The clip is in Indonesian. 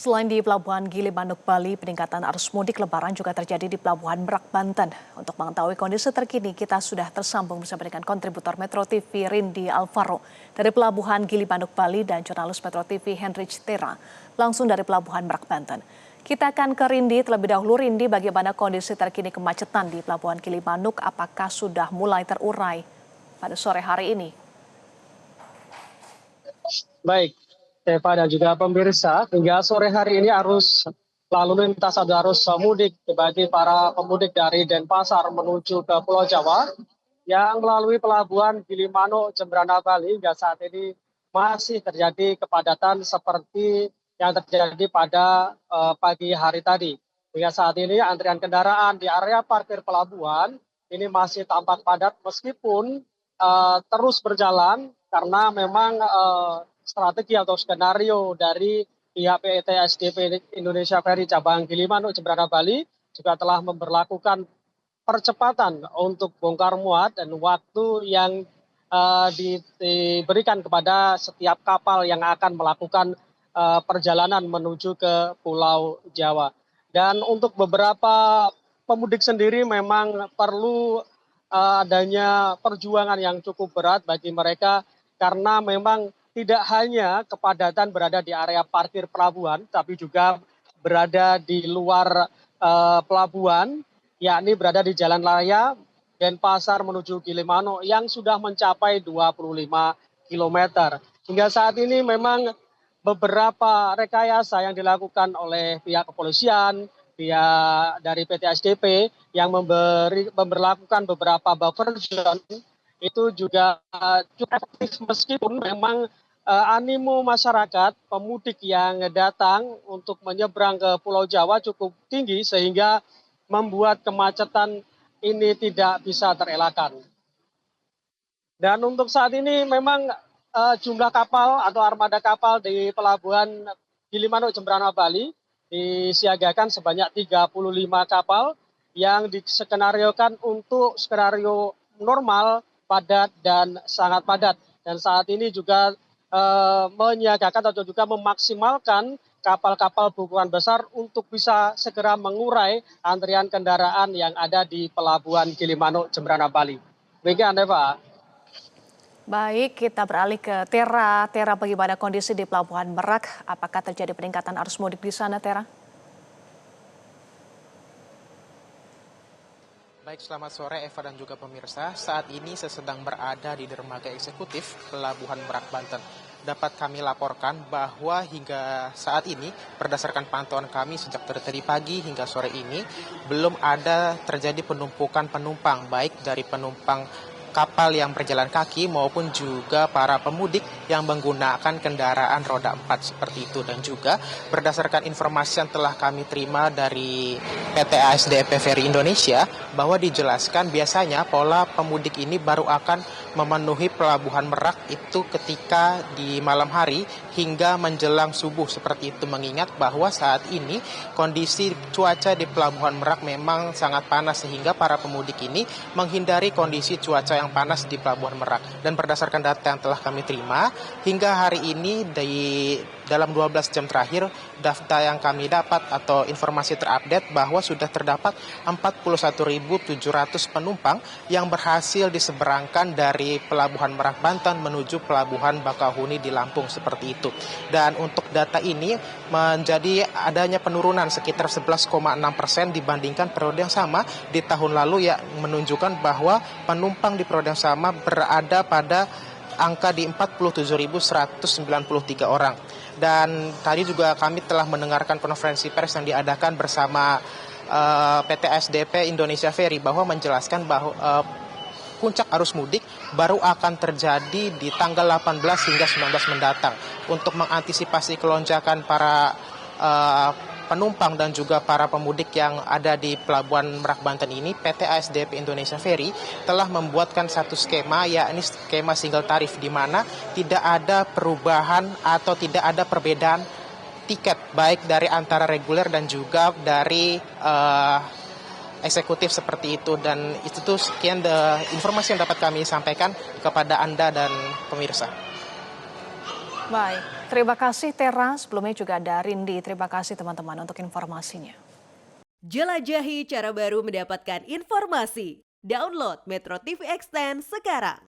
Selain di Pelabuhan Gili Manuk, Bali, peningkatan arus mudik Lebaran juga terjadi di Pelabuhan Merak, Banten. Untuk mengetahui kondisi terkini, kita sudah tersambung bersama dengan kontributor Metro TV Rindi Alvaro dari Pelabuhan Gili Manuk, Bali dan jurnalis Metro TV Henrich Tera langsung dari Pelabuhan Merak, Banten. Kita akan ke Rindi terlebih dahulu. Rindi, bagaimana kondisi terkini kemacetan di Pelabuhan Gili Manuk? Apakah sudah mulai terurai pada sore hari ini? Baik, Eva dan juga pemirsa, hingga sore hari ini arus lalu lintas atau arus mudik bagi para pemudik dari Denpasar menuju ke Pulau Jawa yang melalui pelabuhan Gili Manuk, Jembrana, Bali hingga saat ini masih terjadi kepadatan seperti yang terjadi pada pagi hari tadi. Hingga saat ini antrian kendaraan di area parkir pelabuhan ini masih tampak padat meskipun terus berjalan karena memang strategi atau skenario dari pihak PT SDP Indonesia Ferry cabang Gili Manuk, Jembrana, Bali juga telah memberlakukan percepatan untuk bongkar muat dan waktu yang diberikan kepada setiap kapal yang akan melakukan perjalanan menuju ke Pulau Jawa. Dan untuk beberapa pemudik sendiri memang perlu adanya perjuangan yang cukup berat bagi mereka karena memang tidak hanya kepadatan berada di area parkir pelabuhan, tapi juga berada di luar pelabuhan, yakni berada di jalan raya Denpasar menuju Gili Manuk yang sudah mencapai 25 kilometer. Hingga saat ini memang beberapa rekayasa yang dilakukan oleh pihak kepolisian, pihak dari PT SDP yang memberlakukan beberapa buffer zone itu juga cukup efektif meskipun memang animo masyarakat pemudik yang datang untuk menyeberang ke Pulau Jawa cukup tinggi sehingga membuat kemacetan ini tidak bisa terelakkan. Dan untuk saat ini memang jumlah kapal atau armada kapal di Pelabuhan Gili Manuk, Jembrana, Bali disiagakan sebanyak 35 kapal yang diskenariokan untuk skenario normal, padat dan sangat padat. Dan saat ini juga menyiagakan atau juga memaksimalkan kapal-kapal berukuran besar untuk bisa segera mengurai antrian kendaraan yang ada di Pelabuhan Gili Manuk, Jembrana, Bali. Demikian, Eva. Baik, kita beralih ke Tera. Tera, bagaimana kondisi di Pelabuhan Merak? Apakah terjadi peningkatan arus mudik di sana, Tera? Baik, selamat sore Eva dan juga pemirsa. Saat ini saya sedang berada di dermaga eksekutif Pelabuhan Merak, Banten. Dapat kami laporkan bahwa hingga saat ini berdasarkan pantauan kami sejak dari tadi pagi hingga sore ini belum ada terjadi penumpukan penumpang, baik dari penumpang kapal yang berjalan kaki maupun juga para pemudik yang menggunakan kendaraan roda 4 seperti itu. Dan juga berdasarkan informasi yang telah kami terima dari PT ASDP Ferry Indonesia bahwa dijelaskan biasanya pola pemudik ini baru akan memenuhi Pelabuhan Merak itu ketika di malam hari hingga menjelang subuh seperti itu, mengingat bahwa saat ini kondisi cuaca di Pelabuhan Merak memang sangat panas sehingga para pemudik ini menghindari kondisi cuaca yang panas di Pelabuhan Merak. Dan berdasarkan data yang telah kami terima hingga hari ini dalam 12 jam terakhir data yang kami dapat atau informasi terupdate bahwa sudah terdapat 41.700 penumpang yang berhasil diseberangkan dari Pelabuhan Merak, Banten menuju Pelabuhan Bakahuni di Lampung seperti itu. Dan untuk data ini menjadi adanya penurunan sekitar 11,6% dibandingkan periode yang sama di tahun lalu, yang menunjukkan bahwa penumpang di periode yang sama berada pada angka di 47.193 orang. Dan tadi juga kami telah mendengarkan konferensi pers yang diadakan bersama PT SDP Indonesia Ferry bahwa menjelaskan bahwa puncak arus mudik baru akan terjadi di tanggal 18 hingga 19 mendatang. Untuk mengantisipasi kelonjakan para penumpang dan juga para pemudik yang ada di Pelabuhan Merak, Banten ini, PT ASDP Indonesia Ferry telah membuatkan satu skema, yakni skema single tarif, di mana tidak ada perubahan atau tidak ada perbedaan tiket baik dari antara reguler dan juga dari eksekutif seperti itu. Dan itu sekian informasi yang dapat kami sampaikan kepada Anda dan pemirsa. Baik, terima kasih Tera. Sebelumnya juga ada Rindi. Terima kasih teman-teman untuk informasinya. Jelajahi cara baru mendapatkan informasi. Download Metro TV Extend sekarang.